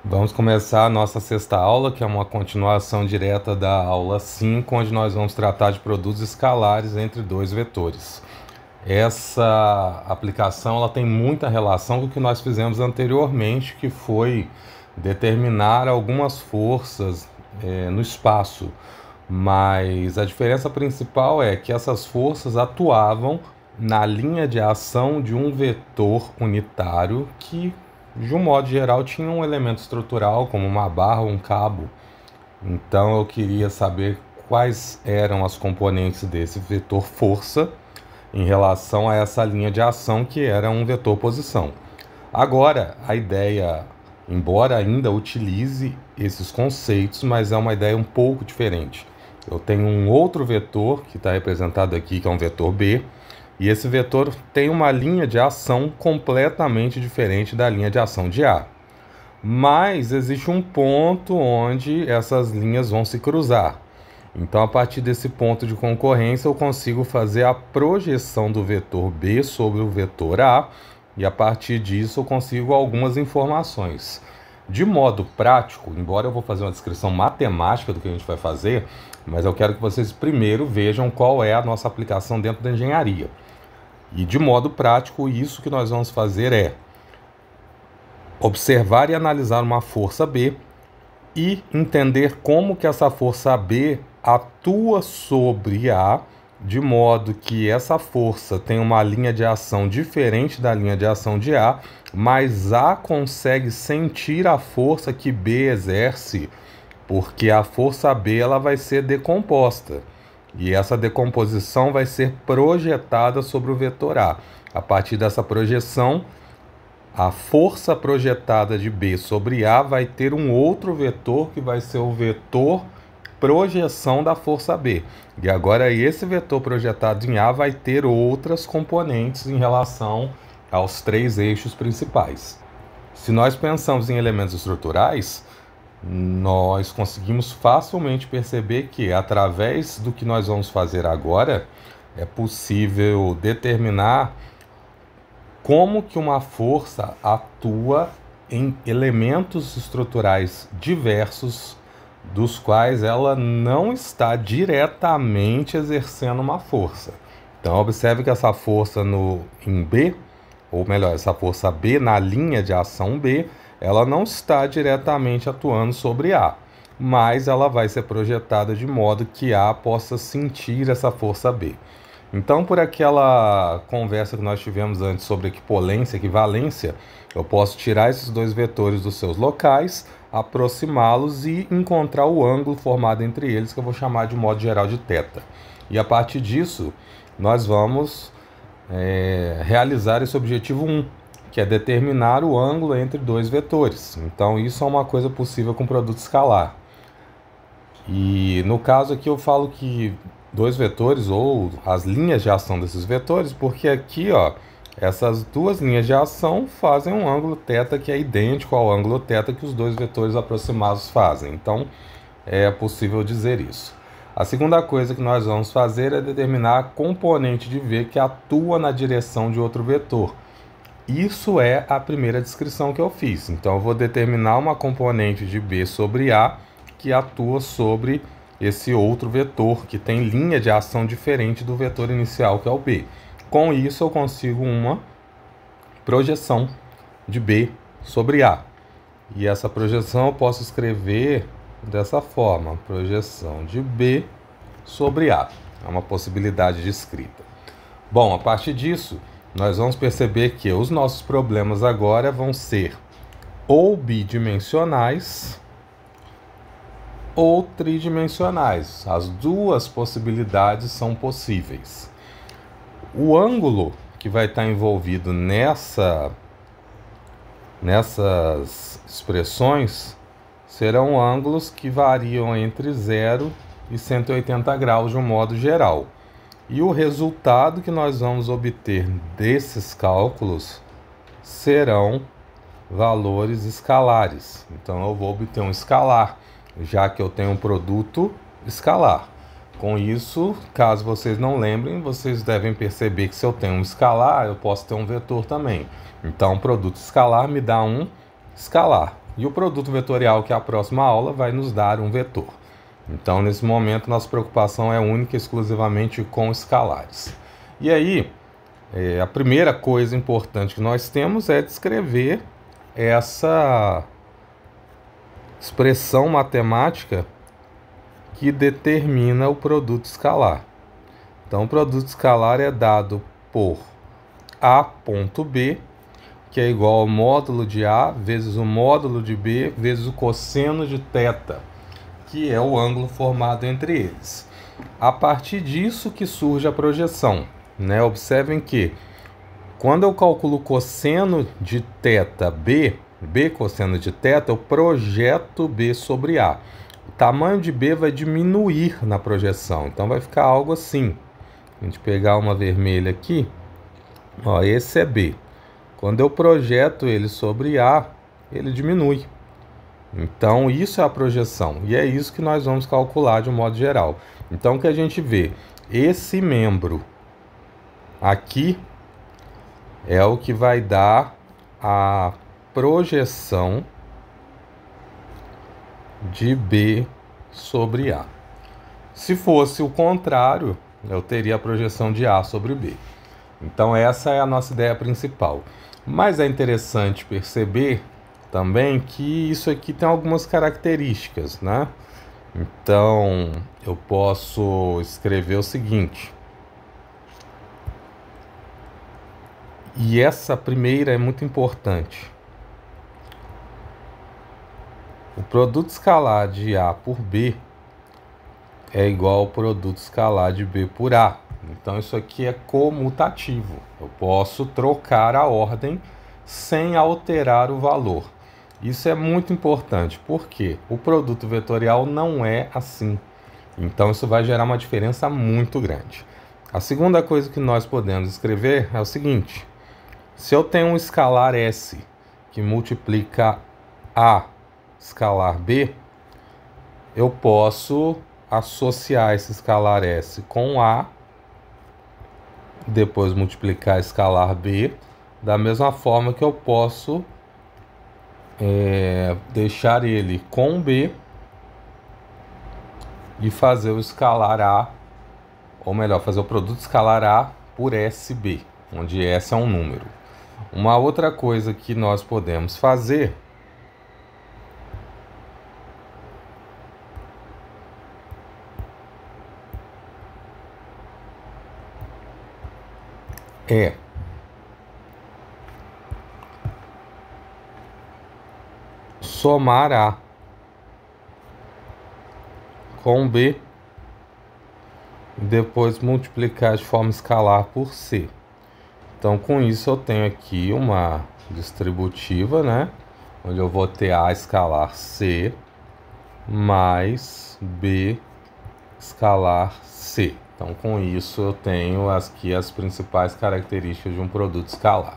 Vamos começar a nossa sexta aula, que é uma continuação direta da aula 5, onde nós vamos tratar de produtos escalares entre dois vetores. Essa aplicação ela tem muita relação com o que nós fizemos anteriormente, que foi determinar algumas forças no espaço. Mas a diferença principal é que essas forças atuavam na linha de ação de um vetor unitário que, de um modo geral, tinha um elemento estrutural, como uma barra ou um cabo. Então eu queria saber quais eram as componentes desse vetor força em relação a essa linha de ação que era um vetor posição. Agora, a ideia, embora ainda utilize esses conceitos, mas é uma ideia um pouco diferente. Eu tenho um outro vetor que está representado aqui, que é um vetor B, e esse vetor tem uma linha de ação completamente diferente da linha de ação de A. Mas existe um ponto onde essas linhas vão se cruzar. Então, a partir desse ponto de concorrência, eu consigo fazer a projeção do vetor B sobre o vetor A, e a partir disso eu consigo algumas informações. De modo prático, embora eu vou fazer uma descrição matemática do que a gente vai fazer, mas eu quero que vocês primeiro vejam qual é a nossa aplicação dentro da engenharia. E de modo prático, isso que nós vamos fazer é observar e analisar uma força B e entender como que essa força B atua sobre A, de modo que essa força tem uma linha de ação diferente da linha de ação de A, mas A consegue sentir a força que B exerce, porque a força B ela vai ser decomposta. E essa decomposição vai ser projetada sobre o vetor A. A partir dessa projeção, a força projetada de B sobre A vai ter um outro vetor que vai ser o vetor projeção da força B. E agora esse vetor projetado em A vai ter outras componentes em relação aos três eixos principais. Se nós pensamos em elementos estruturais, nós conseguimos facilmente perceber que, através do que nós vamos fazer agora, é possível determinar como que uma força atua em elementos estruturais diversos, dos quais ela não está diretamente exercendo uma força. Então, observe que essa força em B, ou melhor, essa força B na linha de ação B, ela não está diretamente atuando sobre A, mas ela vai ser projetada de modo que A possa sentir essa força B. Então, por aquela conversa que nós tivemos antes sobre equipolência, equivalência, eu posso tirar esses dois vetores dos seus locais, aproximá-los e encontrar o ângulo formado entre eles, que eu vou chamar de modo geral de θ. E a partir disso, nós vamos realizar esse objetivo 1, que é determinar o ângulo entre dois vetores. Então, isso é uma coisa possível com produto escalar. E no caso aqui eu falo que dois vetores ou as linhas de ação desses vetores, porque aqui, ó, essas duas linhas de ação fazem um ângulo θ que é idêntico ao ângulo θ que os dois vetores aproximados fazem. Então, é possível dizer isso. A segunda coisa que nós vamos fazer é determinar a componente de V que atua na direção de outro vetor. Isso é a primeira descrição que eu fiz. Então, eu vou determinar uma componente de B sobre A que atua sobre esse outro vetor, que tem linha de ação diferente do vetor inicial, que é o B. Com isso, eu consigo uma projeção de B sobre A. E essa projeção eu posso escrever dessa forma: projeção de B sobre A. É uma possibilidade de escrita. Bom, a partir disso, nós vamos perceber que os nossos problemas agora vão ser ou bidimensionais ou tridimensionais. As duas possibilidades são possíveis. O ângulo que vai estar envolvido nessas expressões serão ângulos que variam entre 0 e 180 graus de um modo geral. E o resultado que nós vamos obter desses cálculos serão valores escalares. Então, eu vou obter um escalar, já que eu tenho um produto escalar. Com isso, caso vocês não lembrem, vocês devem perceber que se eu tenho um escalar, eu posso ter um vetor também. Então, um produto escalar me dá um escalar. e o produto vetorial, que é a próxima aula, vai nos dar um vetor. Então, nesse momento, nossa preocupação é única e exclusivamente com escalares. E aí, a primeira coisa importante que nós temos é descrever essa expressão matemática que determina o produto escalar. Então, o produto escalar é dado por A ponto B, que é igual ao módulo de A vezes o módulo de B vezes o cosseno de θ, que é o ângulo formado entre eles. A partir disso que surge a projeção, né? Observem que quando eu calculo o cosseno de θ B cosseno de θ, eu projeto B sobre A. O tamanho de B vai diminuir na projeção, então vai ficar algo assim. A gente pegar uma vermelha aqui, ó, esse é B. Quando eu projeto ele sobre A, ele diminui. Então, isso é a projeção. E é isso que nós vamos calcular de um modo geral. Então, o que a gente vê? Esse membro aqui é o que vai dar a projeção de B sobre A. Se fosse o contrário, eu teria a projeção de A sobre B. Então, essa é a nossa ideia principal. Mas é interessante perceber também que isso aqui tem algumas características, né? Então, eu posso escrever o seguinte. E essa primeira é muito importante. O produto escalar de A por B é igual ao produto escalar de B por A. Então, isso aqui é comutativo. Eu posso trocar a ordem sem alterar o valor. Isso é muito importante, porque o produto vetorial não é assim. Então, isso vai gerar uma diferença muito grande. A segunda coisa que nós podemos escrever é o seguinte. Se eu tenho um escalar S que multiplica A escalar B, eu posso associar esse escalar S com A, depois multiplicar escalar B, da mesma forma que eu posso deixar ele com B e fazer o escalar A, ou melhor, fazer o produto escalar A por SB, onde S é um número. Uma outra coisa que nós podemos fazer é somar A com B e depois multiplicar de forma escalar por C. Então, com isso, eu tenho aqui uma distributiva, né? Onde eu vou ter A escalar C mais B escalar C. Então, com isso, eu tenho aqui as principais características de um produto escalar.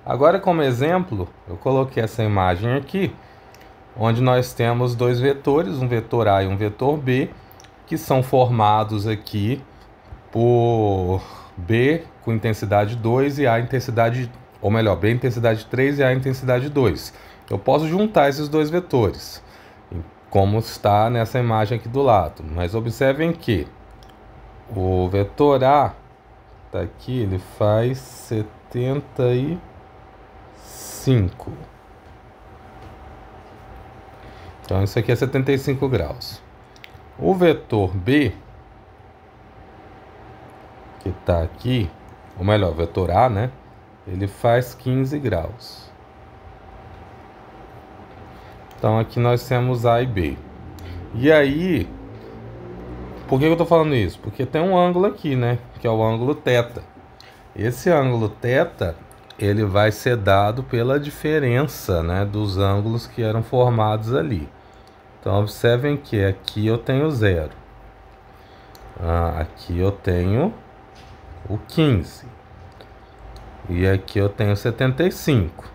Agora, como exemplo, eu coloquei essa imagem aqui, onde nós temos dois vetores, um vetor A e um vetor B, que são formados aqui por B com intensidade 2 e A intensidade, ou melhor, B intensidade 3 e A intensidade 2. Eu posso juntar esses dois vetores, como está nessa imagem aqui do lado. Mas observem que o vetor A está aqui, ele faz 75. Então, isso aqui é 75 graus. O vetor B, que está aqui, ou melhor, o vetor A, né? Ele faz 15 graus. Então, aqui nós temos A e B. E aí, por que eu estou falando isso? Porque tem um ângulo aqui, né? Que é o ângulo θ. Esse ângulo θ, ele vai ser dado pela diferença, né, dos ângulos que eram formados ali. Então, observem que aqui eu tenho 0. Aqui eu tenho o 15. E aqui eu tenho 75.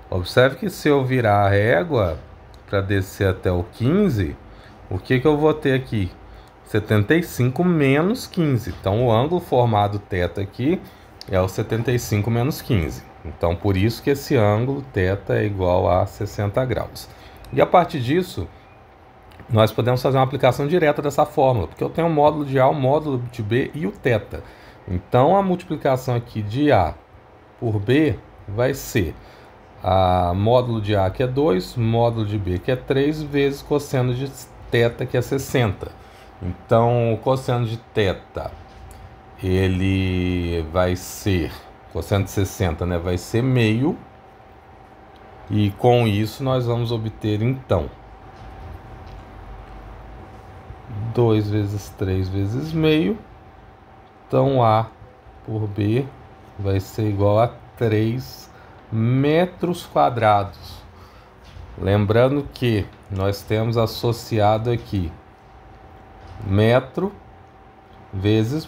Observe que se eu virar a régua para descer até o 15, o que eu vou ter aqui? 75 menos 15. Então, o ângulo formado θ aqui é o 75 menos 15. Então, por isso que esse ângulo θ é igual a 60 graus. E a partir disso, nós podemos fazer uma aplicação direta dessa fórmula, porque eu tenho o módulo de A, o módulo de B e o θ. Então, a multiplicação aqui de A por B vai ser a módulo de A, que é 2, módulo de B, que é 3, vezes cosseno de θ, que é 60. Então, o cosseno de θ, ele vai ser, cosseno de 60, né, vai ser meio, e com isso nós vamos obter, então, 2 vezes 3 vezes meio, então A por B vai ser igual a 3 metros quadrados. Lembrando que nós temos associado aqui metro vezes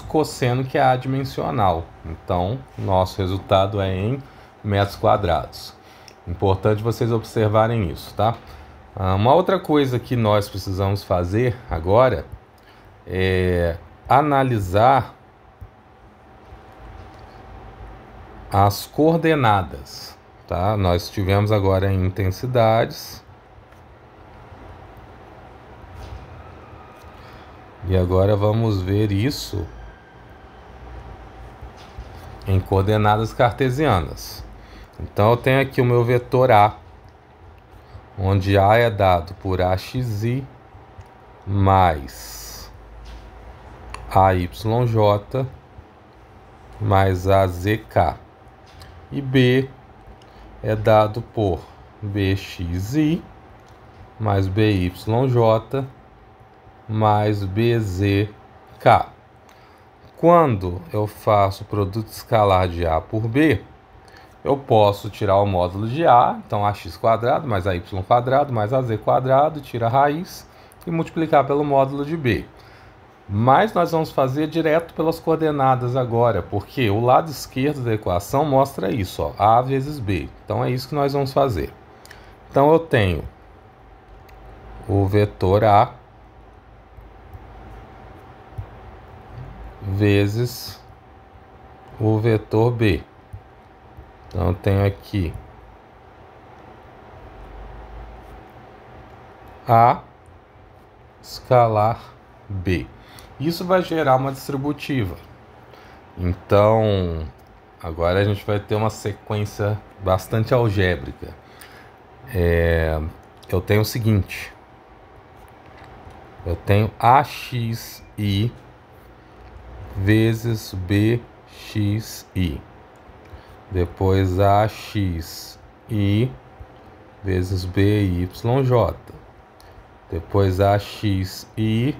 cosseno, que é adimensional. Então, nosso resultado é em metros quadrados. Importante vocês observarem isso, tá? Uma outra coisa que nós precisamos fazer agora é analisar as coordenadas, tá? Nós tivemos agora em intensidades e agora vamos ver isso em coordenadas cartesianas. Então eu tenho aqui o meu vetor A, onde A é dado por AXI mais AYJ mais AZK. E B é dado por BXI mais BYJ mais BZK. Quando eu faço o produto escalar de A por B, eu posso tirar o módulo de A, então AX quadrado mais AY quadrado mais AZ quadrado, tira a raiz e multiplicar pelo módulo de B. Mas nós vamos fazer direto pelas coordenadas agora, porque o lado esquerdo da equação mostra isso, ó, A vezes B. Então é isso que nós vamos fazer. Então eu tenho o vetor A vezes o vetor B. Então eu tenho aqui A escalar B. Isso vai gerar uma distributiva. Então, agora a gente vai ter uma sequência bastante algébrica. Eu tenho o seguinte. Eu tenho AXI vezes BXI. Depois AXI vezes BYJ. Depois AXI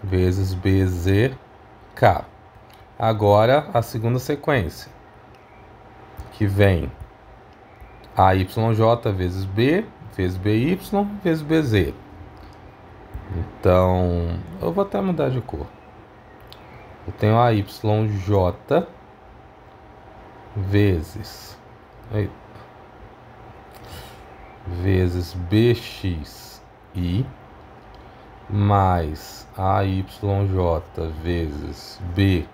vezes BZK. Agora a segunda sequência, que vem AYJ vezes B, vezes BY, vezes BZ. Então, eu vou até mudar de cor. Eu tenho AYJ vezes BXI mais AYJ vezes BYJ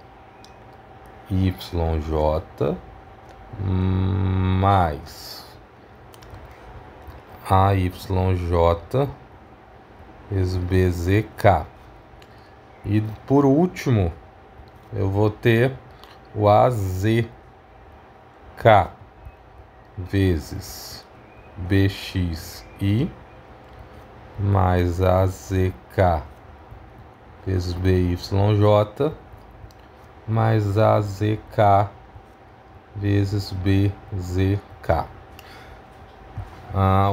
mais AYJ vezes BZK. E por último, eu vou ter o AZK vezes BXI mais AZK vezes BYJ mais AZK vezes BZK.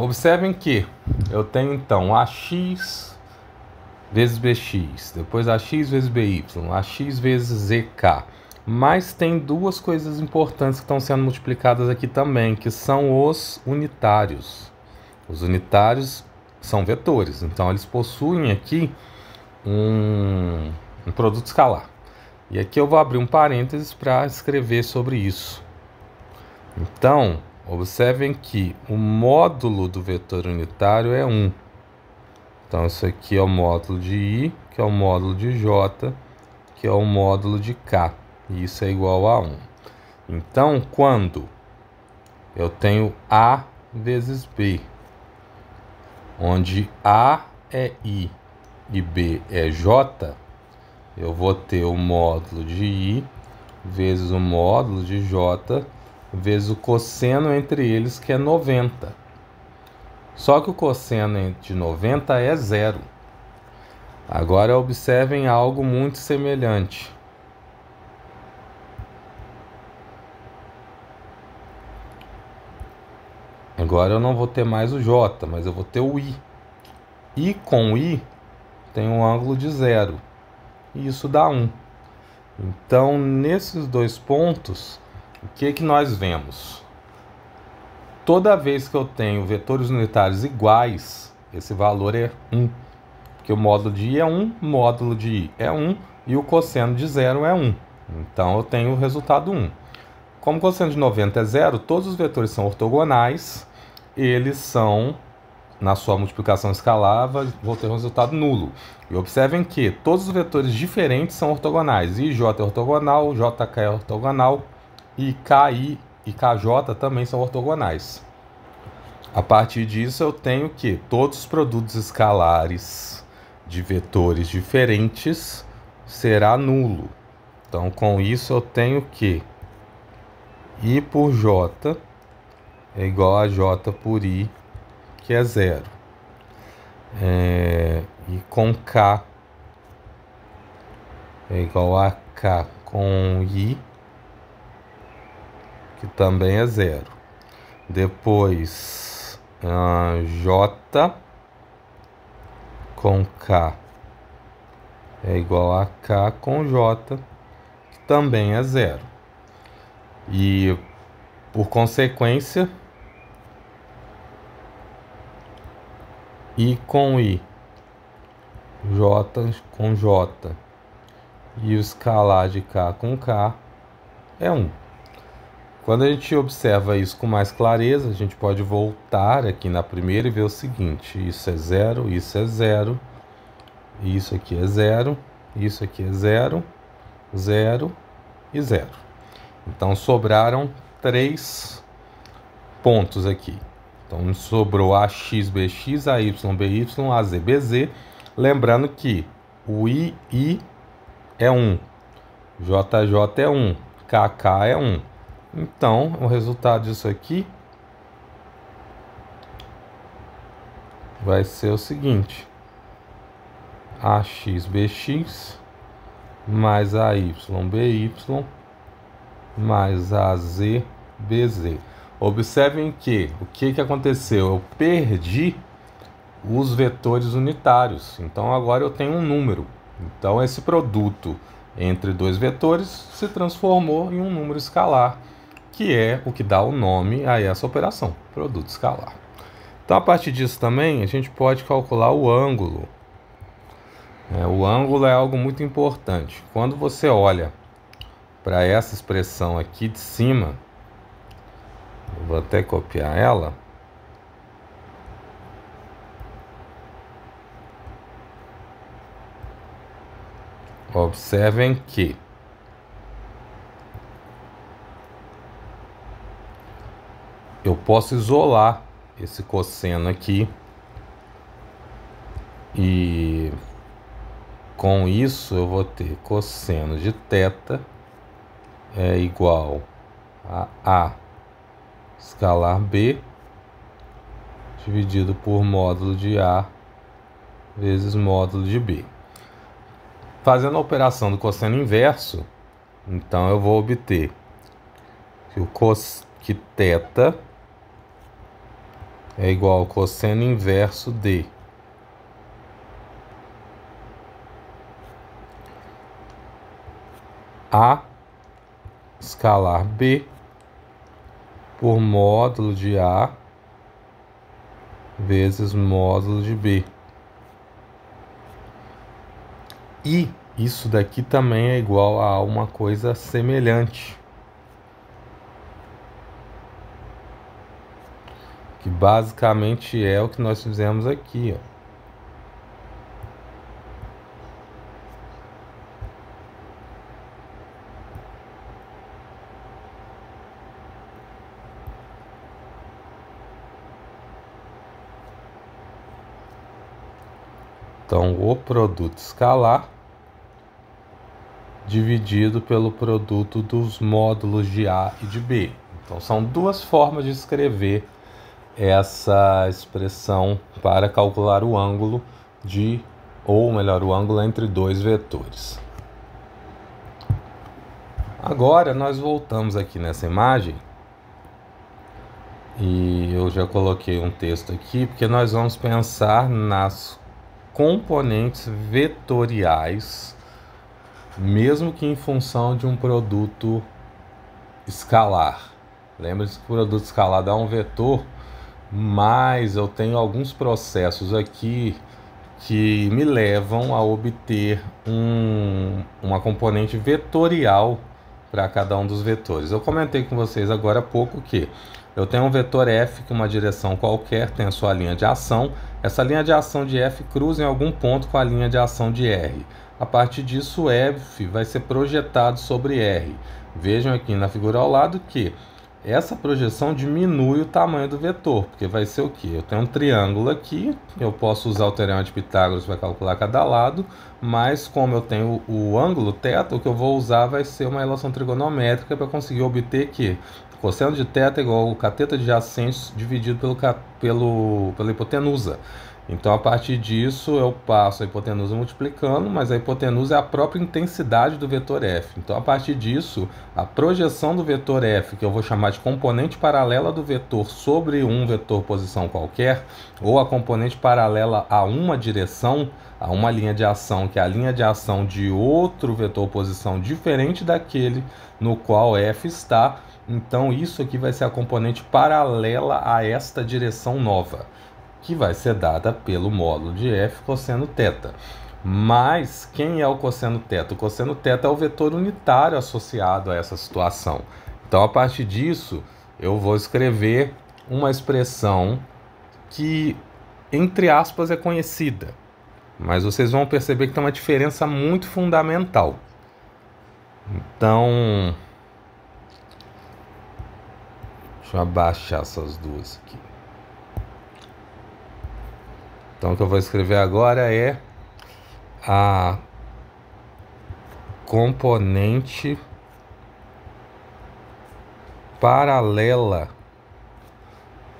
Observem que eu tenho então AX vezes BX, depois AX vezes BY, AX vezes ZK. Mas tem duas coisas importantes que estão sendo multiplicadas aqui também, que são os unitários. Os unitários são vetores, então eles possuem aqui um produto escalar. E aqui eu vou abrir um parênteses para escrever sobre isso. Então, observem que o módulo do vetor unitário é 1. Então, isso aqui é o módulo de I, que é o módulo de J, que é o módulo de K. E isso é igual a 1. Então, quando eu tenho A vezes B, onde A é I e B é J, eu vou ter o módulo de I vezes o módulo de J vezes o cosseno entre eles, que é 90. Só que o cosseno de 90 é zero. Agora observem algo muito semelhante. Agora eu não vou ter mais o J, mas eu vou ter o I. I com I tem um ângulo de zero. E isso dá 1. Então, nesses dois pontos, o que nós vemos? Toda vez que eu tenho vetores unitários iguais, esse valor é 1. Porque o módulo de I é 1, o módulo de I é 1 e o cosseno de zero é 1. Então, eu tenho o resultado 1. Como o cosseno de 90 é zero, todos os vetores são ortogonais. Eles são, na sua multiplicação escalar, vou ter um resultado nulo. E observem que todos os vetores diferentes são ortogonais. IJ é ortogonal, JK é ortogonal, e KI e KJ também são ortogonais. A partir disso, eu tenho que todos os produtos escalares de vetores diferentes será nulo. Então, com isso, eu tenho que I por J é igual a J por I, que é zero. E com K é igual a K com I, que também é zero. Depois, J com K é igual a K com J, que também é zero. E, por consequência, I com I, J com J e o escalar de K com K é 1. Quando a gente observa isso com mais clareza, a gente pode voltar aqui na primeira e ver o seguinte: isso é zero, isso é zero, isso aqui é zero, isso aqui é zero, zero e zero. Então sobraram 3 pontos aqui. Então sobrou AX, BX, AY, BY, AZ, BZ. Lembrando que o II é 1, JJ é 1, KK é 1. Então, o resultado disso aqui vai ser o seguinte: AX, BX mais AY, BY mais AZ, BZ. Observem que o que aconteceu? Eu perdi os vetores unitários. Então agora eu tenho um número. Então esse produto entre dois vetores se transformou em um número escalar, que é o que dá o nome a essa operação, produto escalar. Então a partir disso também a gente pode calcular o ângulo. O ângulo é algo muito importante. Quando você olha para essa expressão aqui de cima, eu vou até copiar ela. Observem que eu posso isolar esse cosseno aqui e com isso eu vou ter cosseno de θ é igual a A escalar B dividido por módulo de A vezes módulo de B. Fazendo a operação do cosseno inverso, então eu vou obter que θ é igual ao cosseno inverso de A escalar B por módulo de A vezes módulo de B. E isso daqui também é igual a uma coisa semelhante, que basicamente é o que nós fizemos aqui, ó. Então, o produto escalar dividido pelo produto dos módulos de A e de B. Então, são duas formas de escrever essa expressão para calcular o ângulo ou melhor, o ângulo entre dois vetores. Agora, nós voltamos aqui nessa imagem e eu já coloquei um texto aqui, porque nós vamos pensar nas componentes vetoriais, mesmo que em função de um produto escalar. Lembre-se que o produto escalar dá um vetor, mas eu tenho alguns processos aqui que me levam a obter uma componente vetorial para cada um dos vetores. Eu comentei com vocês agora há pouco que eu tenho um vetor f que uma direção qualquer tem a sua linha de ação. Essa linha de ação de f cruza em algum ponto com a linha de ação de r. A partir disso, f vai ser projetado sobre r. Vejam aqui na figura ao lado que essa projeção diminui o tamanho do vetor, porque vai ser o que? Eu tenho um triângulo aqui, eu posso usar o teorema de Pitágoras para calcular cada lado, mas como eu tenho o ângulo θ, o que eu vou usar vai ser uma relação trigonométrica para conseguir obter que cosseno de θ é igual ao cateto adjacente dividido pela hipotenusa. Então, a partir disso, eu passo a hipotenusa multiplicando, mas a hipotenusa é a própria intensidade do vetor f. Então, a partir disso, a projeção do vetor f, que eu vou chamar de componente paralela do vetor sobre um vetor posição qualquer, ou a componente paralela a uma direção, a uma linha de ação, que é a linha de ação de outro vetor posição diferente daquele no qual f está. Então, isso aqui vai ser a componente paralela a esta direção nova, que vai ser dada pelo módulo de f cosseno θ. Mas quem é o cosseno θ? O cosseno θ é o vetor unitário associado a essa situação. Então, a partir disso, eu vou escrever uma expressão que, entre aspas, é conhecida. Mas vocês vão perceber que tem uma diferença muito fundamental. Então, deixa eu abaixar essas duas aqui. Então, o que eu vou escrever agora é a componente paralela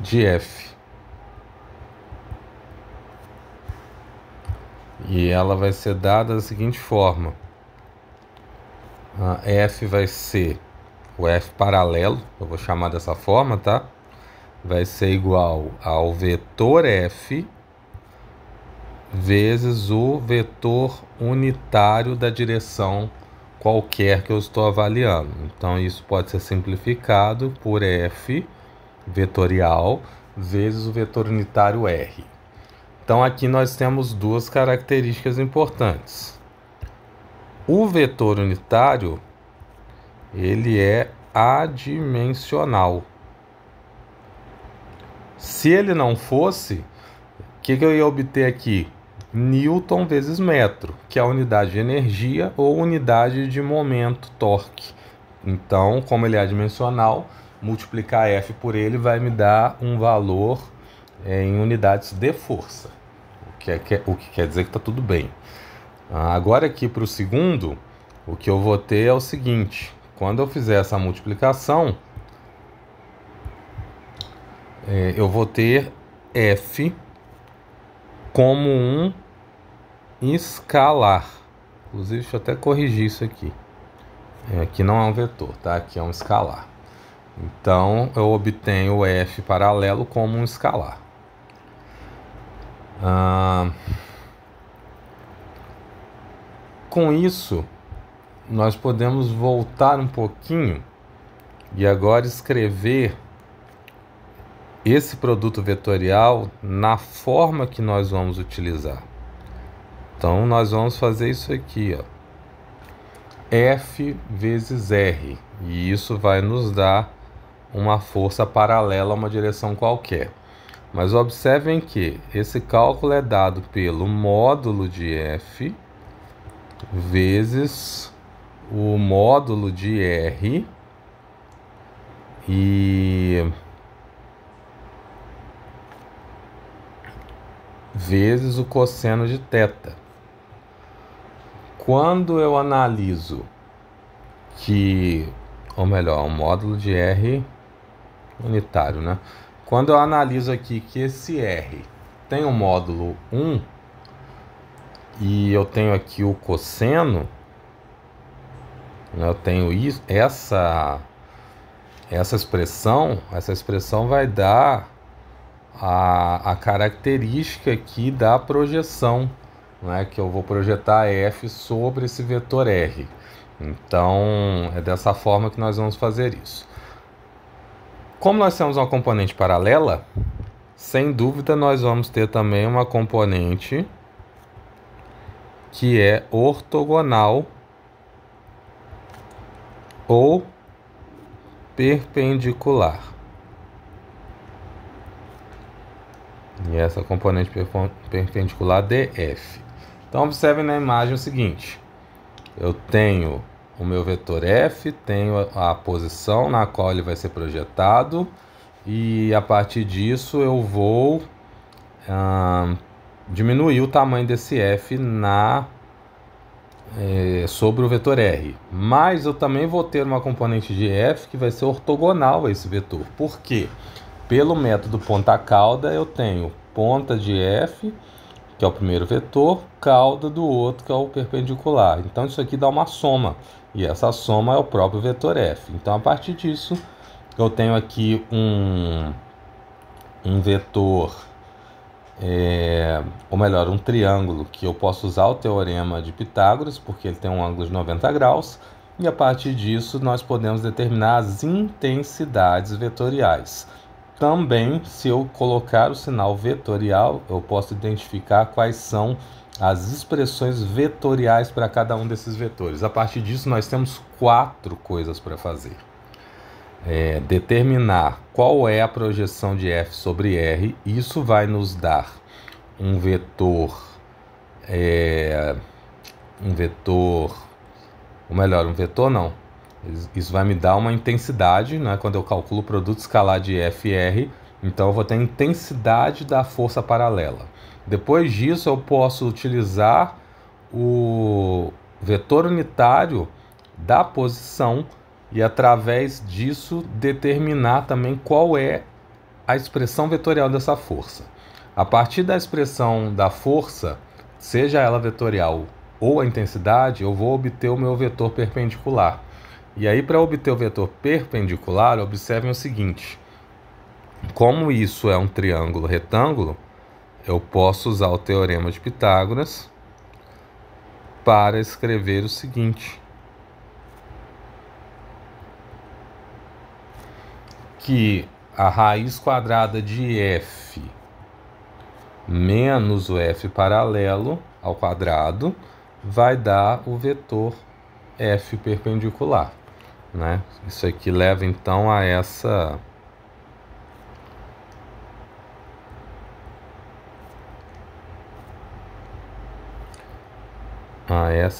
de f. E ela vai ser dada da seguinte forma. A f vai ser o f paralelo, eu vou chamar dessa forma, tá? Vai ser igual ao vetor f vezes o vetor unitário da direção qualquer que eu estou avaliando. Então, isso pode ser simplificado por f vetorial vezes o vetor unitário r. Então, aqui nós temos duas características importantes. O vetor unitário, ele é adimensional. Se ele não fosse, o que eu ia obter aqui? Newton vezes metro, que é a unidade de energia ou unidade de momento, torque. Então, como ele é adimensional, multiplicar F por ele vai me dar um valor em unidades de força, o que quer dizer que está tudo bem. Agora aqui para o segundo, o que eu vou ter é o seguinte: quando eu fizer essa multiplicação, eu vou ter F como um escalar. Inclusive, deixa eu até corrigir isso aqui. Aqui não é um vetor, tá? Aqui é um escalar. Então, eu obtenho o F paralelo como um escalar. Com isso, nós podemos voltar um pouquinho e agora escrever esse produto vetorial na forma que nós vamos utilizar. Então, nós vamos fazer isso aqui, ó. F vezes R. E isso vai nos dar uma força paralela a uma direção qualquer. Mas observem que esse cálculo é dado pelo módulo de F vezes o módulo de R e vezes o cosseno de θ. Quando eu analiso ou melhor, um módulo de R unitário, né? Quando eu analiso aqui que esse R tem um módulo 1 e eu tenho aqui o cosseno, eu tenho essa expressão vai dar a característica aqui da projeção, né, que eu vou projetar F sobre esse vetor R. Então, é dessa forma que nós vamos fazer isso. Como nós temos uma componente paralela, sem dúvida nós vamos ter também uma componente que é ortogonal ou perpendicular. E essa componente perpendicular dF. Então, observe na imagem o seguinte. Eu tenho o meu vetor F, tenho a posição na qual ele vai ser projetado. E a partir disso eu vou diminuir o tamanho desse F sobre o vetor R. Mas eu também vou ter uma componente de F que vai ser ortogonal a esse vetor. Por quê? Pelo método ponta-cauda, eu tenho ponta de F, que é o primeiro vetor, cauda do outro, que é o perpendicular. Então, isso aqui dá uma soma, e essa soma é o próprio vetor F. Então, a partir disso, eu tenho aqui um vetor, ou melhor, um triângulo, que eu posso usar o teorema de Pitágoras, porque ele tem um ângulo de 90 graus, e a partir disso, nós podemos determinar as intensidades vetoriais. Também, se eu colocar o sinal vetorial, eu posso identificar quais são as expressões vetoriais para cada um desses vetores. A partir disso, nós temos 4 coisas para fazer. Determinar qual é a projeção de F sobre R. Isso vai nos dar um vetor, isso vai me dar uma intensidade, né? Quando eu calculo o produto escalar de FR, então eu vou ter a intensidade da força paralela. Depois disso, eu posso utilizar o vetor unitário da posição e, através disso, determinar também qual é a expressão vetorial dessa força. A partir da expressão da força, seja ela vetorial ou a intensidade, eu vou obter o meu vetor perpendicular. E aí, para obter o vetor perpendicular, observem o seguinte. Como isso é um triângulo retângulo, eu posso usar o teorema de Pitágoras para escrever o seguinte. Que a raiz quadrada de F menos o F paralelo ao quadrado vai dar o vetor F perpendicular, né? Isso aqui leva então a essa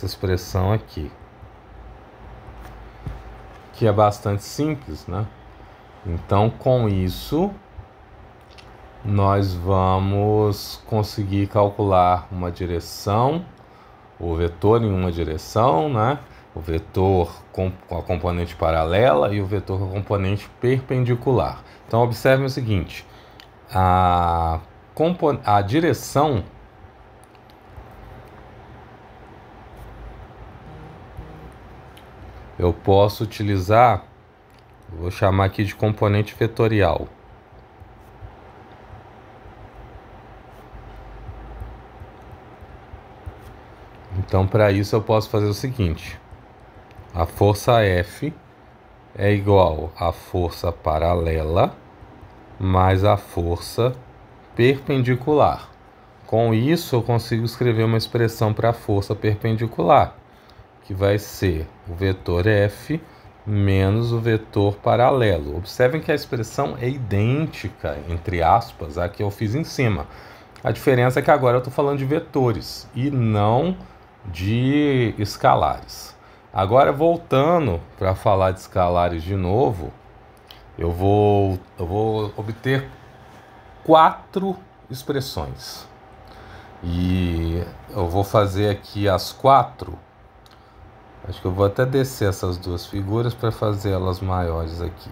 expressão aqui, que é bastante simples, né? Então, com isso, nós vamos conseguir calcular uma direção, o vetor em uma direção, né? O vetor com a componente paralela e o vetor com a componente perpendicular. Então, observe o seguinte, a direção eu posso utilizar, vou chamar aqui de componente vetorial. Então, para isso, eu posso fazer o seguinte. A força F é igual à força paralela mais a força perpendicular. Com isso, eu consigo escrever uma expressão para a força perpendicular, que vai ser o vetor F menos o vetor paralelo. Observem que a expressão é idêntica, entre aspas, à que eu fiz em cima. A diferença é que agora eu estou falando de vetores e não de escalares. Agora, voltando para falar de escalares de novo, eu vou obter 4 expressões. E eu vou fazer aqui as 4. Acho que eu vou até descer essas duas figuras para fazer elas maiores aqui.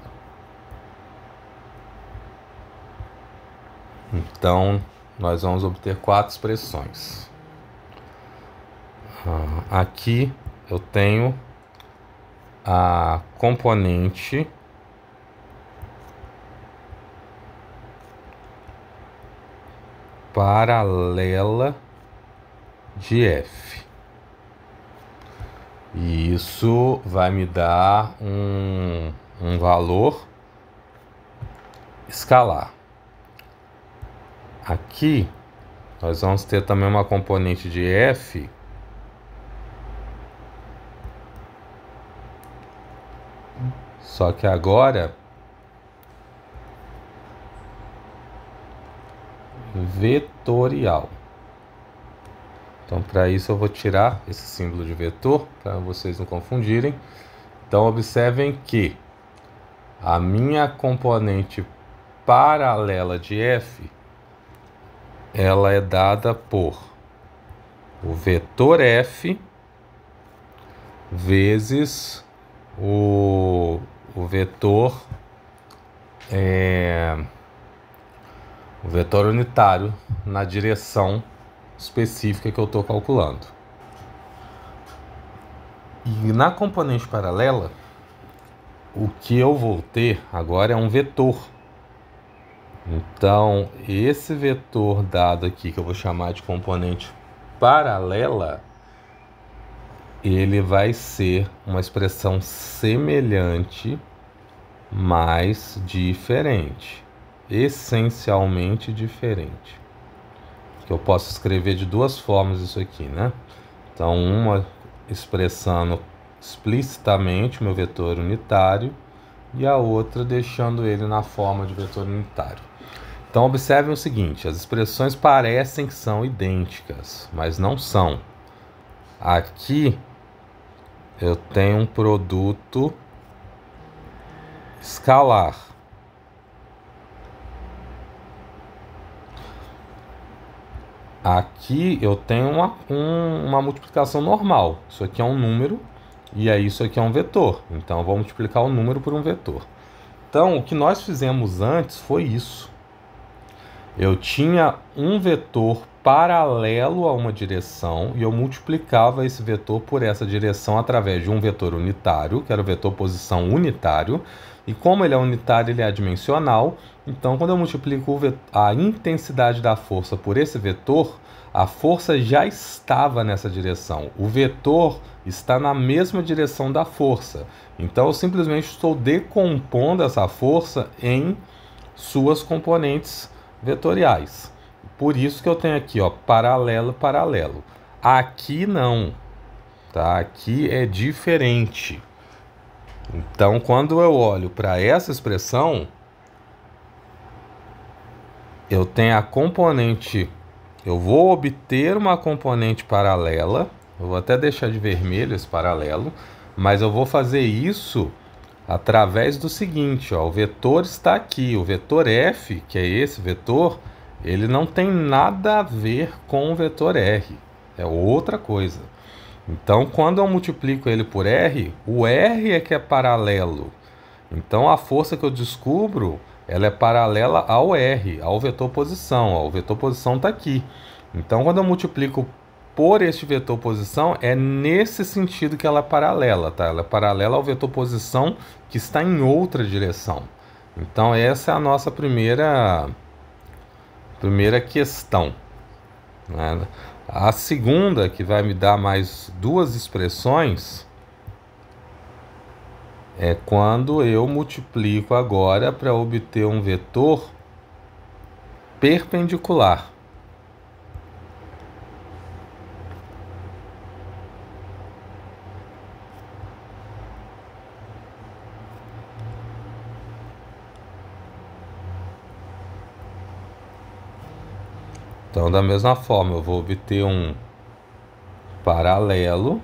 Então, nós vamos obter 4 expressões. Aqui eu tenho a componente paralela de f. E isso vai me dar um valor escalar. Aqui nós vamos ter também uma componente de f só que agora vetorial. Então, para isso eu vou tirar esse símbolo de vetor, para vocês não confundirem. Então, observem que a minha componente paralela de f, ela é dada por o vetor f vezes o vetor unitário na direção específica que eu estou calculando. E na componente paralela, o que eu vou ter agora é um vetor. Então, esse vetor dado aqui, que eu vou chamar de componente paralela, ele vai ser uma expressão semelhante, mas diferente. Essencialmente diferente. Que eu posso escrever de duas formas isso aqui, né? Então, uma expressando explicitamente o meu vetor unitário e a outra deixando ele na forma de vetor unitário. Então, observem o seguinte, as expressões parecem que são idênticas, mas não são. Aqui eu tenho um produto escalar. Aqui eu tenho uma multiplicação normal. Isso aqui é um número e aí isso aqui é um vetor. Então eu vou multiplicar o número por um vetor. Então o que nós fizemos antes foi isso. Eu tinha um vetor paralelo a uma direção e eu multiplicava esse vetor por essa direção através de um vetor unitário, que era o vetor posição unitário. E como ele é unitário, ele é adimensional. Então, quando eu multiplico a intensidade da força por esse vetor, a força já estava nessa direção. O vetor está na mesma direção da força. Então, eu simplesmente estou decompondo essa força em suas componentes vetoriais. Por isso que eu tenho aqui, ó, paralelo, paralelo. Aqui não, tá? Aqui é diferente. Então, quando eu olho para essa expressão, eu tenho a componente, eu vou obter uma componente paralela, eu vou até deixar de vermelho esse paralelo, mas eu vou fazer isso através do seguinte, ó, o vetor está aqui, o vetor f, que é esse vetor, ele não tem nada a ver com o vetor r, é outra coisa. Então, quando eu multiplico ele por r, o r é que é paralelo. Então, a força que eu descubro, ela é paralela ao r, ao vetor posição. Ó, o vetor posição está aqui. Então, quando eu multiplico por este vetor posição, é nesse sentido que ela é paralela, tá? Ela é paralela ao vetor posição que está em outra direção. Então, essa é a nossa primeira questão, né? A segunda, que vai me dar mais duas expressões, é quando eu multiplico agora para obter um vetor perpendicular. Então, da mesma forma, eu vou obter um paralelo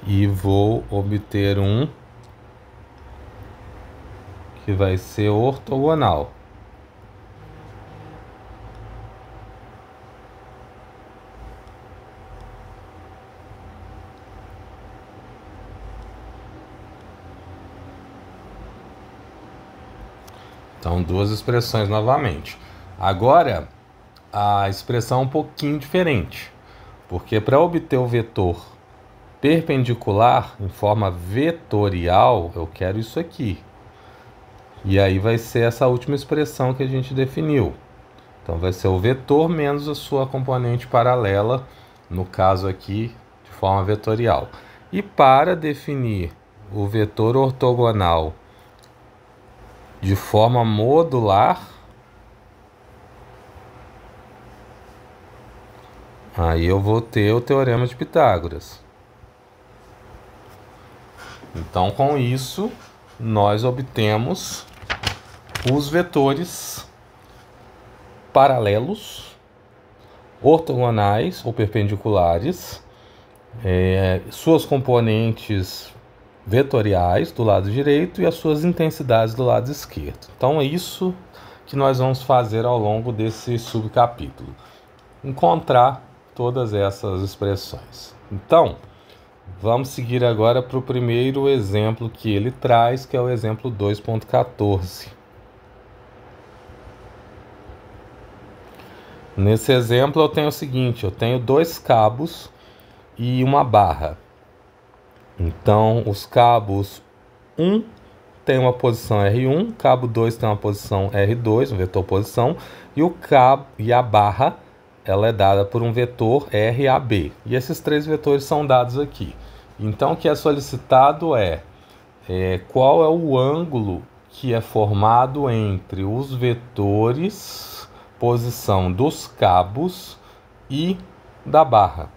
e vou obter um que vai ser ortogonal. Então, duas expressões novamente. Agora, a expressão é um pouquinho diferente, porque para obter o vetor perpendicular em forma vetorial, eu quero isso aqui. E aí vai ser essa última expressão que a gente definiu. Então, vai ser o vetor menos a sua componente paralela, no caso aqui, de forma vetorial. E para definir o vetor ortogonal de forma modular, aí eu vou ter o teorema de Pitágoras. Então, com isso, nós obtemos os vetores paralelos, ortogonais ou perpendiculares, suas componentes vetoriais do lado direito e as suas intensidades do lado esquerdo. Então é isso que nós vamos fazer ao longo desse subcapítulo. Encontrar todas essas expressões. Então, vamos seguir agora para o primeiro exemplo que ele traz, que é o exemplo 2.14. Nesse exemplo eu tenho o seguinte, eu tenho dois cabos e uma barra. Então, os cabos 1 tem uma posição R1, cabo 2 tem uma posição R2, um vetor posição, e o cabo e a barra, ela é dada por um vetor RAB. E esses três vetores são dados aqui. Então, o que é solicitado é qual é o ângulo que é formado entre os vetores, posição dos cabos e da barra.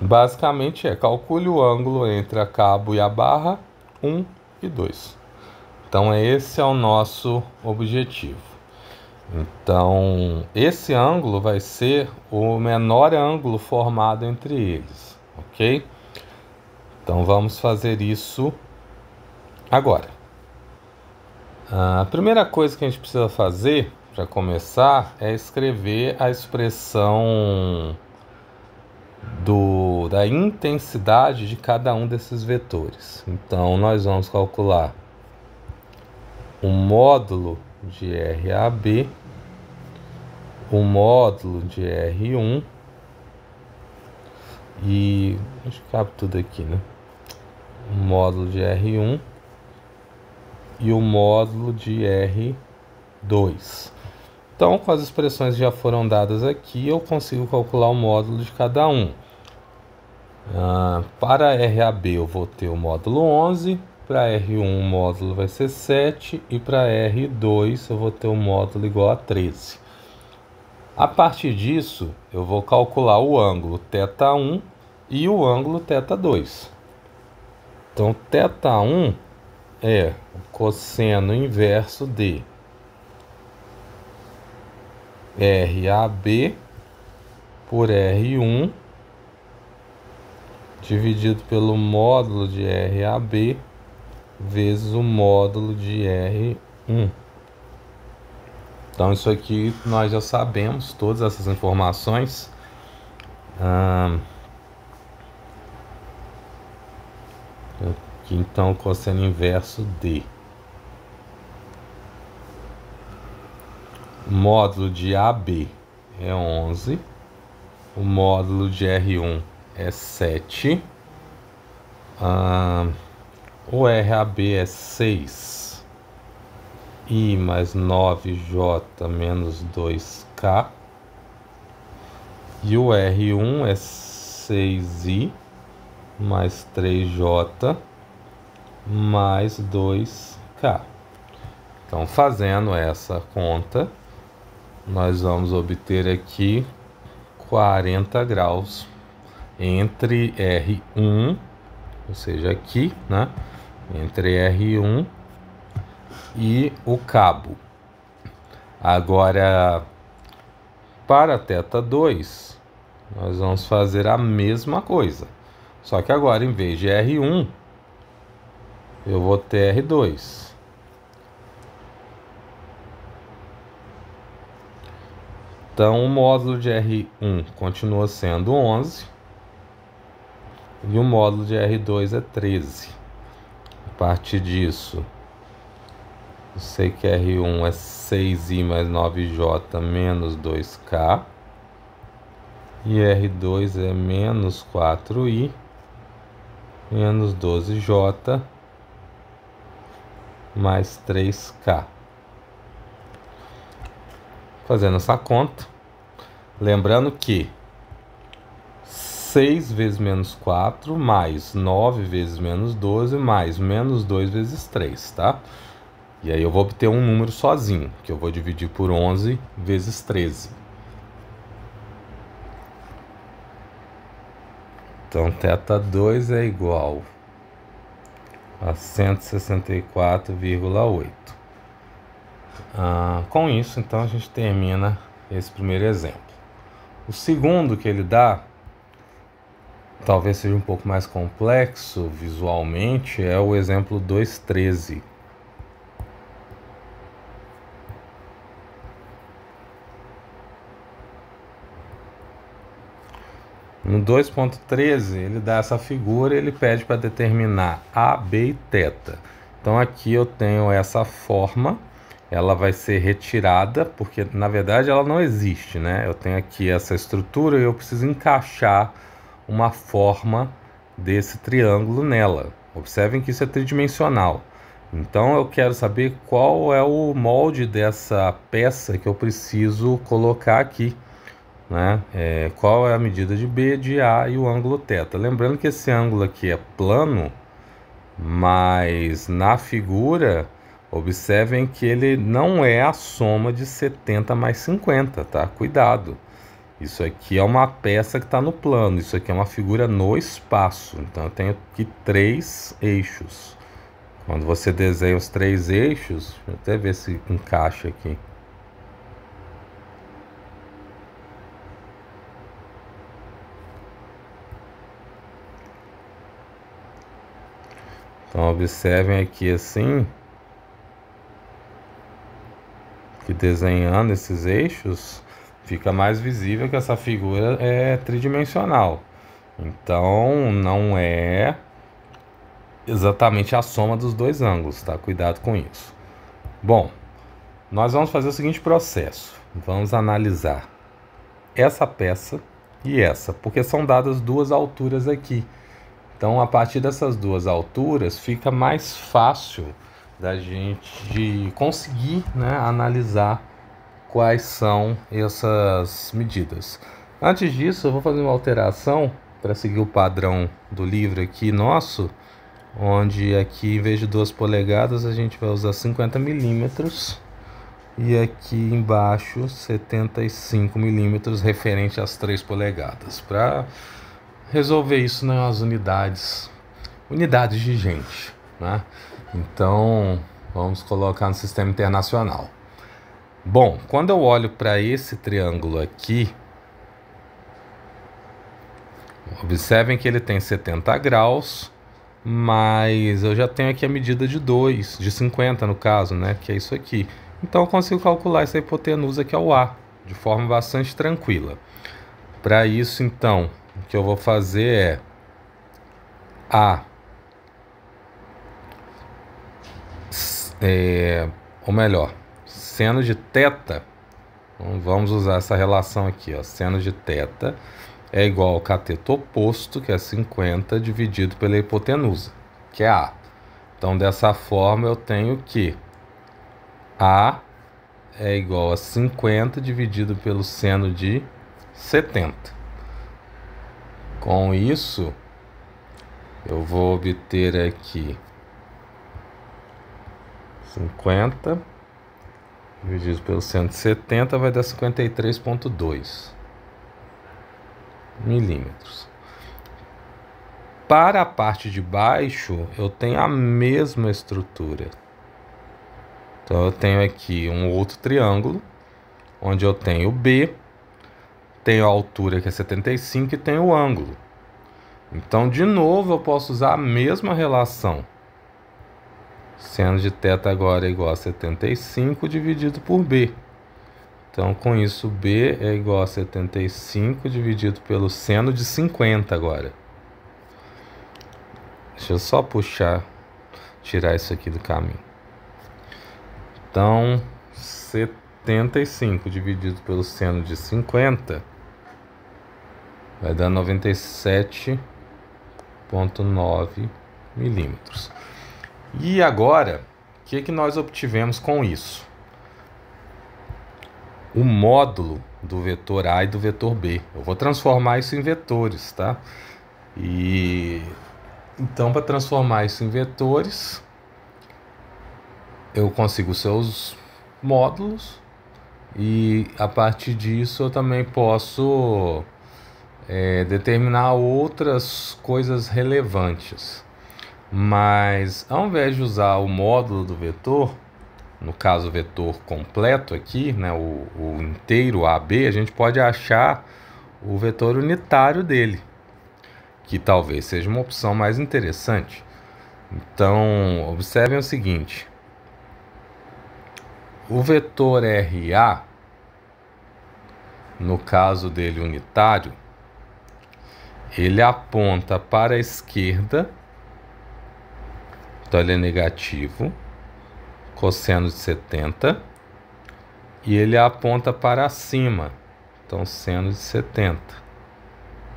Basicamente calcule o ângulo entre a cabo e a barra 1 e 2. Então esse é o nosso objetivo. Então esse ângulo vai ser o menor ângulo formado entre eles, ok? Então vamos fazer isso agora. A primeira coisa que a gente precisa fazer para começar é escrever a expressão da intensidade de cada um desses vetores. Então, nós vamos calcular o módulo de RAB, o módulo de R1 e... acho que cabe tudo aqui, né? O módulo de R1 e o módulo de R2. Então, com as expressões que já foram dadas aqui, eu consigo calcular o módulo de cada um. Para RAB eu vou ter o módulo 11, para R1 o módulo vai ser 7 e para R2 eu vou ter o módulo igual a 13. A partir disso, eu vou calcular o ângulo θ1 e o ângulo θ2. Então, θ1 é o cosseno inverso de RAB por R1 dividido pelo módulo de RAB vezes o módulo de R1. Então isso aqui nós já sabemos, todas essas informações. Aqui então o cosseno inverso de módulo de AB é 11, o módulo de R1 é 7, o RAB é 6, I mais 9J menos 2K, e o R1 é 6I mais 3J mais 2K. Então, fazendo essa conta, nós vamos obter aqui 40 graus entre R1, ou seja, aqui, né? Entre R1 e o cabo. Agora, para θ2, nós vamos fazer a mesma coisa. Só que agora, em vez de R1, eu vou ter R2. Então, o módulo de R1 continua sendo 11 e o módulo de R2 é 13. A partir disso, eu sei que R1 é 6i mais 9j menos 2k. E R2 é menos 4i menos 12j mais 3k. Fazendo essa conta, lembrando que 6 vezes menos 4 mais 9 vezes menos 12 mais menos 2 vezes 3, tá? E aí eu vou obter um número sozinho, que eu vou dividir por 11 vezes 13. Então, θ2 é igual a 164,8. Com isso, então, a gente termina esse primeiro exemplo. O segundo que ele dá, talvez seja um pouco mais complexo visualmente, é o exemplo 2,13. No 2.13 ele dá essa figura e ele pede para determinar A, B e θ. Então aqui eu tenho essa forma, ela vai ser retirada, porque na verdade ela não existe, né? Eu tenho aqui essa estrutura e eu preciso encaixar uma forma desse triângulo nela. Observem que isso é tridimensional. Então eu quero saber qual é o molde dessa peça que eu preciso colocar aqui, né? Qual é a medida de B, de A e o ângulo θ. Lembrando que esse ângulo aqui é plano, mas na figura, observem que ele não é a soma de 70 mais 50, tá? Cuidado. Isso aqui é uma peça que está no plano, isso aqui é uma figura no espaço. Então eu tenho aqui 3 eixos. Quando você desenha os 3 eixos, deixa eu até ver se encaixa aqui. Então observem aqui assim, que desenhando esses eixos, fica mais visível que essa figura é tridimensional. Então não é exatamente a soma dos dois ângulos, tá? Cuidado com isso. Bom, nós vamos fazer o seguinte processo. Vamos analisar essa peça e essa, porque são dadas duas alturas aqui. Então, a partir dessas duas alturas, fica mais fácil da gente conseguir, né, analisar quais são essas medidas. Antes disso, eu vou fazer uma alteração para seguir o padrão do livro aqui nosso, onde aqui, em vez de 2 polegadas, a gente vai usar 50 milímetros e aqui embaixo 75 milímetros referente às 3 polegadas, para resolver isso nas unidades de gente, né? Então, vamos colocar no sistema internacional. Bom, quando eu olho para esse triângulo aqui, observem que ele tem 70 graus, mas eu já tenho aqui a medida de 2, de 50 no caso, né? Que é isso aqui. Então eu consigo calcular essa hipotenusa que é o A, de forma bastante tranquila. Para isso, então, o que eu vou fazer ou melhor, seno de θ, então vamos usar essa relação aqui, ó, seno de θ é igual ao cateto oposto, que é 50, dividido pela hipotenusa, que é A. Então, dessa forma, eu tenho que A é igual a 50 dividido pelo seno de 70. Com isso, eu vou obter aqui 50 dividido pelo seno de 70 vai dar 53,2 milímetros. Para a parte de baixo, eu tenho a mesma estrutura. Então, eu tenho aqui um outro triângulo, onde eu tenho B, tenho a altura que é 75 e tenho o ângulo. Então, de novo, eu posso usar a mesma relação. Seno de θ agora é igual a 75 dividido por B. Então, com isso, B é igual a 75 dividido pelo seno de 50 agora. Deixa eu só tirar isso aqui do caminho. Então, 75 dividido pelo seno de 50 vai dar 97,9 milímetros. E agora, o que nós obtivemos com isso? O módulo do vetor A e do vetor B. Eu vou transformar isso em vetores, tá? Então, para transformar isso em vetores, eu consigo seus módulos e a partir disso eu também posso determinar outras coisas relevantes. Mas ao invés de usar o módulo do vetor, no caso o vetor completo aqui, né, o inteiro AB, a gente pode achar o vetor unitário dele, que talvez seja uma opção mais interessante. Então, observem o seguinte: o vetor RA, no caso dele unitário, ele aponta para a esquerda, então ele é negativo, cosseno de 70, e ele aponta para cima, então seno de 70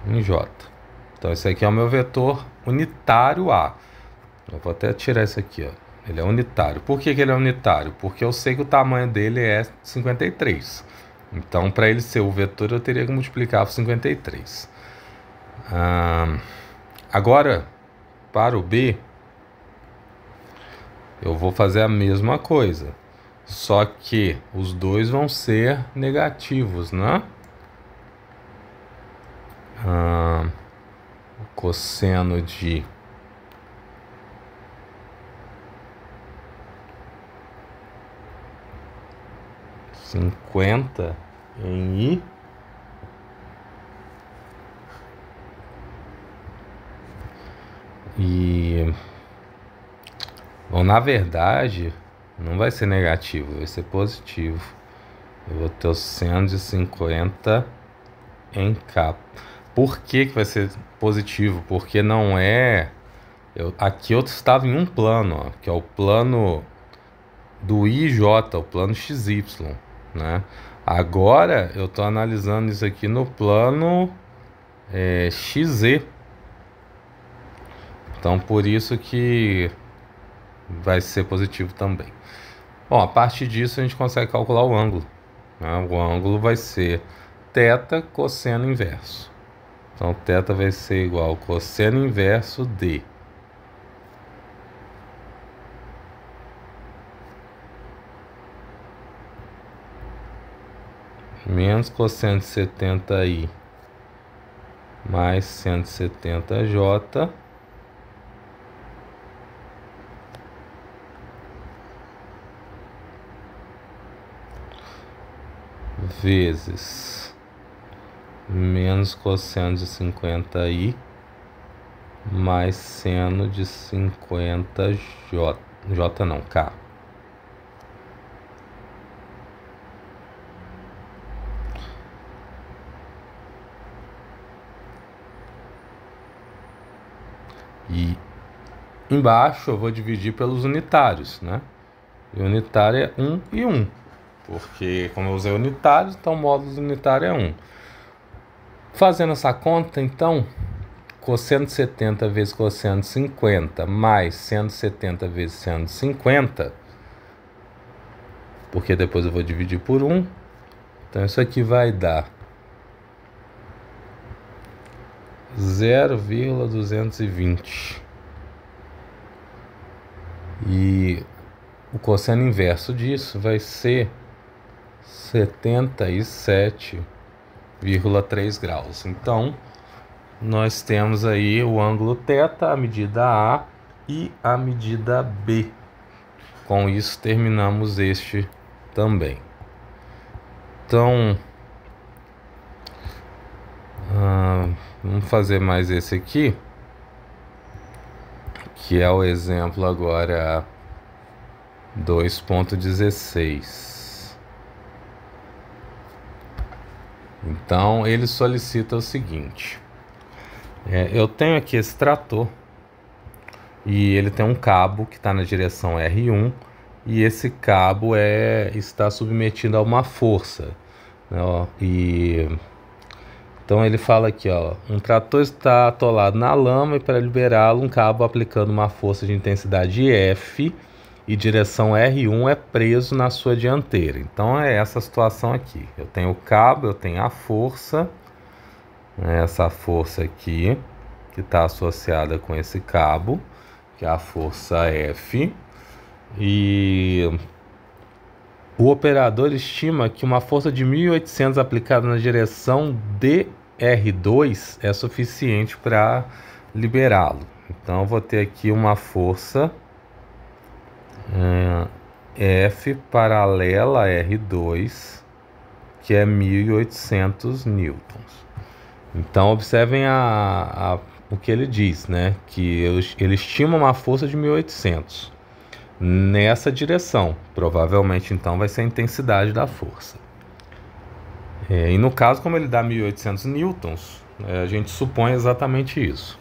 em J. Então esse aqui é o meu vetor unitário A. Eu vou até tirar isso aqui, ó. Ele é unitário. Por que ele é unitário? Porque eu sei que o tamanho dele é 53. Então, para ele ser o vetor, eu teria que multiplicar por 53. Agora, para o B, eu vou fazer a mesma coisa, só que os dois vão ser negativos, né? O cosseno de 50 em I bom, na verdade, não vai ser negativo, vai ser positivo. Eu vou ter o seno de 50 em K. Por que vai ser positivo? Porque não é... aqui eu estava em um plano, ó, que é o plano do IJ, o plano XY, né? Agora eu estou analisando isso aqui no plano XZ. Então, por isso que vai ser positivo também. Bom, a partir disso a gente consegue calcular o ângulo, né? O ângulo vai ser θ cosseno inverso. Então, θ vai ser igual ao cosseno inverso de menos cosseno de 70i mais 170j vezes menos cosseno de 50i mais seno de 50j, j não, k. E embaixo eu vou dividir pelos unitários, né? E unitário é 1 e 1. Porque como eu usei unitários, então o módulo unitário é 1. Fazendo essa conta, então, cosseno de 70 vezes cosseno de 50 mais seno de 70 vezes seno de 50, porque depois eu vou dividir por 1, então isso aqui vai dar 0,220. E o cosseno inverso disso vai ser 77,3 graus. Então, nós temos aí o ângulo θ, a medida A e a medida B. Com isso, terminamos este também. Então, vamos fazer mais esse aqui, que é o exemplo agora 2.16. Então ele solicita o seguinte: eu tenho aqui esse trator e ele tem um cabo que está na direção R1 e esse cabo está submetido a uma força, né, ó, então ele fala aqui, ó, um trator está atolado na lama e para liberá-lo um cabo aplicando uma força de intensidade F e direção R1 é preso na sua dianteira. Então é essa situação aqui. Eu tenho o cabo, eu tenho a força, né, essa força aqui que está associada com esse cabo, que é a força F, e o operador estima que uma força de 1.800 aplicada na direção DR2 é suficiente para liberá-lo. Então eu vou ter aqui uma força F paralela a R2, que é 1.800 newtons. Então observem o que ele diz, né? Que ele estima uma força de 1.800 nessa direção. Provavelmente então vai ser a intensidade da força. E no caso, como ele dá 1.800 newtons, a gente supõe exatamente isso.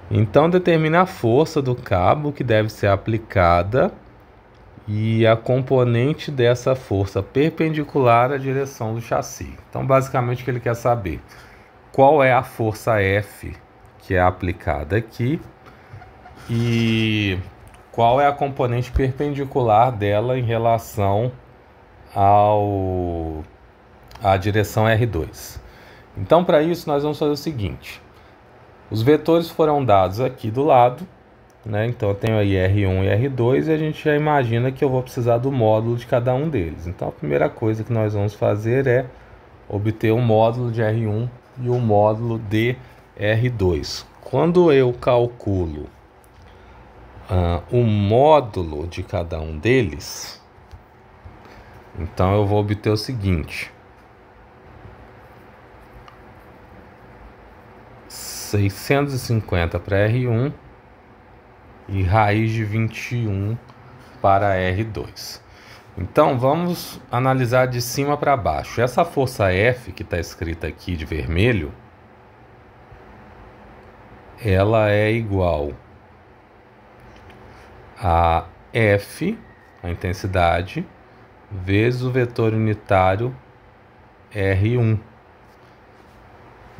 Então determina a força do cabo que deve ser aplicada e a componente dessa força perpendicular à direção do chassi. Então basicamente o que ele quer saber: qual é a força F que é aplicada aqui e qual é a componente perpendicular dela em relação à direção R2. Então para isso nós vamos fazer o seguinte: os vetores foram dados aqui do lado, né? Então eu tenho aí R1 e R2 e a gente já imagina que eu vou precisar do módulo de cada um deles. Então a primeira coisa que nós vamos fazer é obter o módulo de R1 e o módulo de R2. Quando eu calculo o módulo de cada um deles, então eu vou obter o seguinte: 650 para R1 e raiz de 21 para R2. Então vamos analisar de cima para baixo. Essa força F que está escrita aqui de vermelho, ela é igual a F, a intensidade, vezes o vetor unitário R1.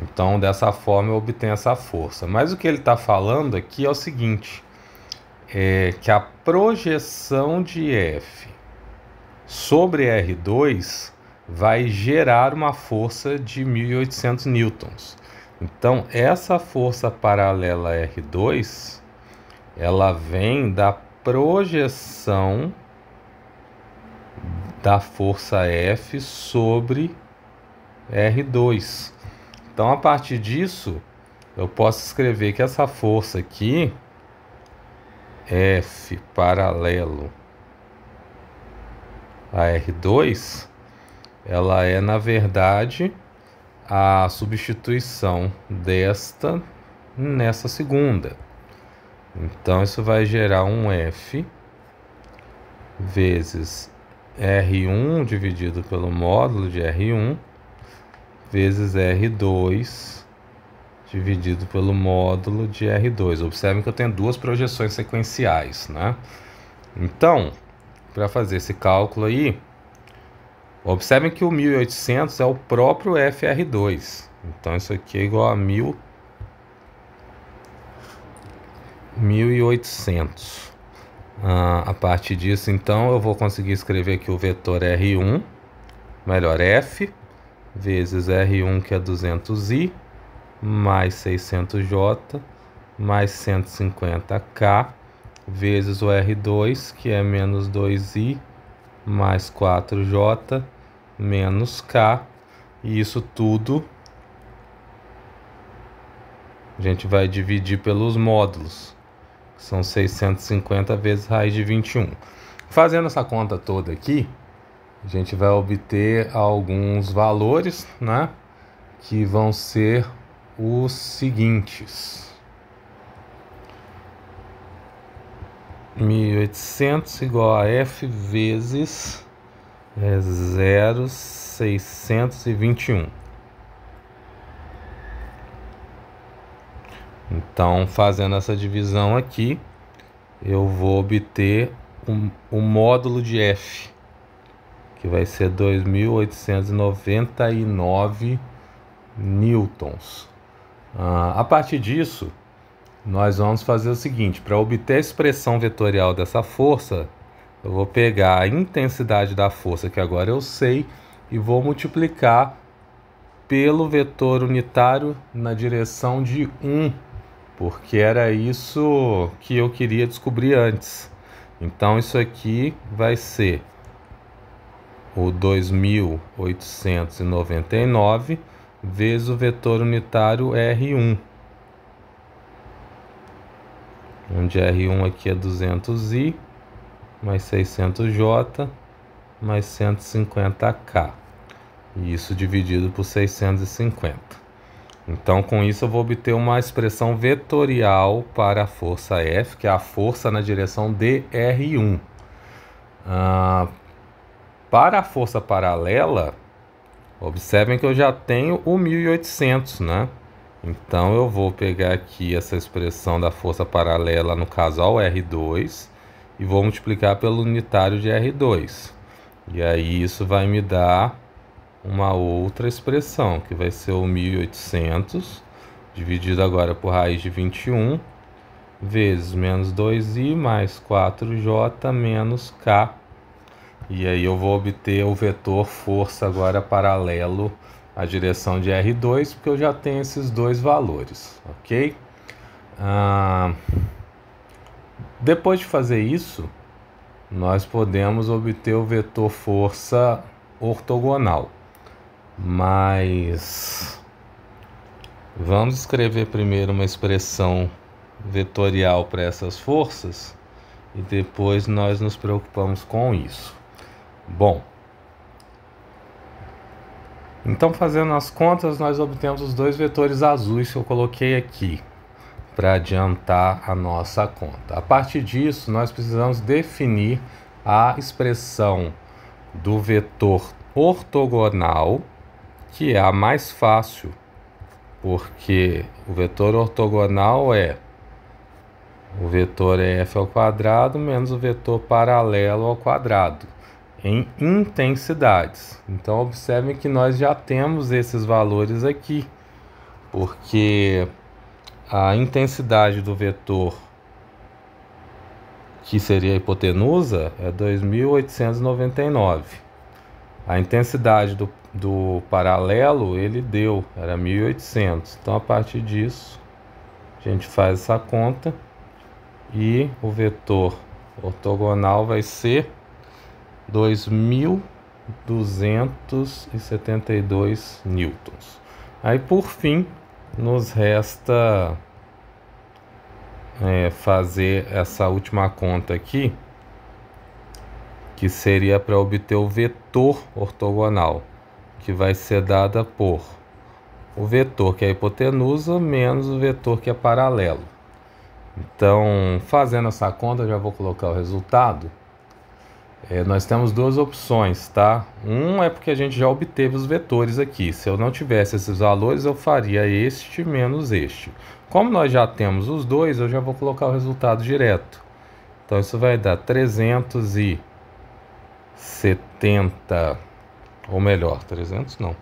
Então dessa forma eu obtenho essa força. Mas o que ele está falando aqui é o seguinte: que a projeção de F sobre R2 vai gerar uma força de 1.800 newtons. Então essa força paralela a R2, ela vem da projeção da força F sobre R2. Então a partir disso eu posso escrever que essa força aqui, F paralelo a R2, ela é na verdade a substituição desta nessa segunda. Então isso vai gerar um F vezes R1 dividido pelo módulo de R1 vezes R2 dividido pelo módulo de R2. Observem que eu tenho duas projeções sequenciais, né? Então, para fazer esse cálculo aí, observem que o 1.800 é o próprio FR2. Então isso aqui é igual a 1.800. A partir disso, então, eu vou conseguir escrever aqui o vetor R1, melhor, F, vezes R1, que é 200i, mais 600J, mais 150K, vezes o R2, que é menos 2i, mais 4J, menos K, e isso tudo a gente vai dividir pelos módulos. São 650 vezes raiz de 21. Fazendo essa conta toda aqui, a gente vai obter alguns valores, né? Que vão ser os seguintes: 1.800 igual a F vezes 0,7 621. Então, fazendo essa divisão aqui, eu vou obter o módulo de F, que vai ser 2.899 newtons. A partir disso, nós vamos fazer o seguinte: para obter a expressão vetorial dessa força, eu vou pegar a intensidade da força, que agora eu sei, e vou multiplicar pelo vetor unitário na direção de 1, porque era isso que eu queria descobrir antes. Então isso aqui vai ser o 2.899 vezes o vetor unitário R1, onde R1 aqui é 200i, mais 600J, mais 150K. E isso dividido por 650. Então, com isso, eu vou obter uma expressão vetorial para a força F, que é a força na direção de R1. Para a força paralela, observem que eu já tenho o 1.800, né? Então, eu vou pegar aqui essa expressão da força paralela, no caso ao R2, e vou multiplicar pelo unitário de R2. E aí, isso vai me dar uma outra expressão, que vai ser o 1.800, dividido agora por raiz de 21, vezes menos 2i, mais 4j, menos k. E aí eu vou obter o vetor força agora paralelo à direção de R2, porque eu já tenho esses dois valores, ok? Depois de fazer isso, nós podemos obter o vetor força ortogonal. Mas vamos escrever primeiro uma expressão vetorial para essas forças e depois nós nos preocupamos com isso. Bom, então fazendo as contas, nós obtemos os dois vetores azuis que eu coloquei aqui para adiantar a nossa conta. A partir disso, nós precisamos definir a expressão do vetor ortogonal, que é a mais fácil, porque o vetor ortogonal é o vetor f ao quadrado menos o vetor paralelo ao quadrado, em intensidades. Então, observem que nós já temos esses valores aqui, porque a intensidade do vetor, que seria a hipotenusa, é 2.899. A intensidade do paralelo, ele era 1.800. Então, a partir disso, a gente faz essa conta e o vetor ortogonal vai ser 2.272 newtons. Aí, por fim, nos resta fazer essa última conta aqui, que seria para obter o vetor ortogonal, que vai ser dada por o vetor que é a hipotenusa menos o vetor que é paralelo. Então, fazendo essa conta, eu já vou colocar o resultado. Nós temos duas opções, tá? Um é porque a gente já obteve os vetores aqui. Se eu não tivesse esses valores, eu faria este menos este. Como nós já temos os dois, eu já vou colocar o resultado direto. Então, isso vai dar 370, ou melhor, 300 não.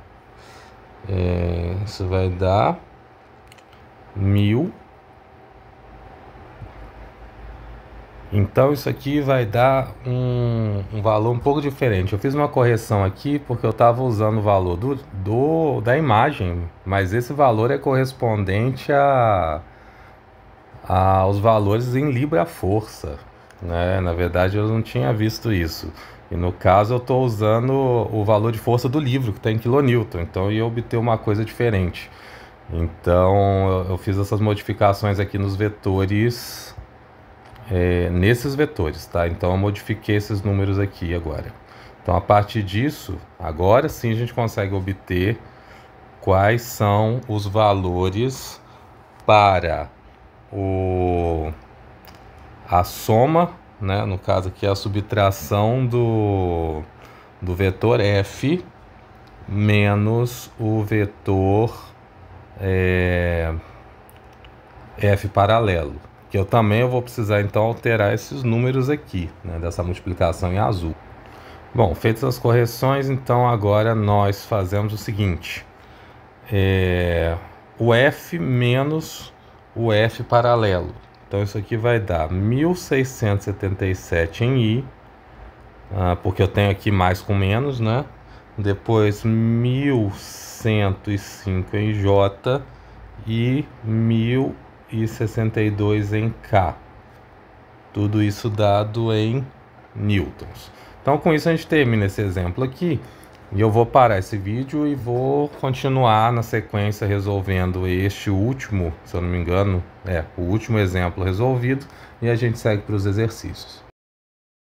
Isso vai dar 1.000. Então isso aqui vai dar um valor um pouco diferente. Eu fiz uma correção aqui porque eu estava usando o valor da imagem, mas esse valor é correspondente aos valores em libra-força, né? Na verdade eu não tinha visto isso. E no caso eu estou usando o valor de força do livro, que está em quilonewton. Então eu ia obter uma coisa diferente. Então eu fiz essas modificações aqui nos vetores, nesses vetores, tá? Então eu modifiquei esses números aqui agora. Então a partir disso, agora sim a gente consegue obter quais são os valores para a soma, né? No caso aqui a subtração do vetor f menos o vetor F paralelo. Que eu também vou precisar então alterar esses números aqui, né, dessa multiplicação em azul. Bom, feitas as correções, então agora nós fazemos o seguinte. O F menos o F paralelo. Então isso aqui vai dar 1677 em I, porque eu tenho aqui mais com menos, né? Depois 1105 em J e 1062 em K. Tudo isso dado em newtons. Então com isso a gente termina esse exemplo aqui. E eu vou parar esse vídeo e vou continuar na sequência resolvendo este último, se eu não me engano, o último exemplo resolvido. E a gente segue para os exercícios.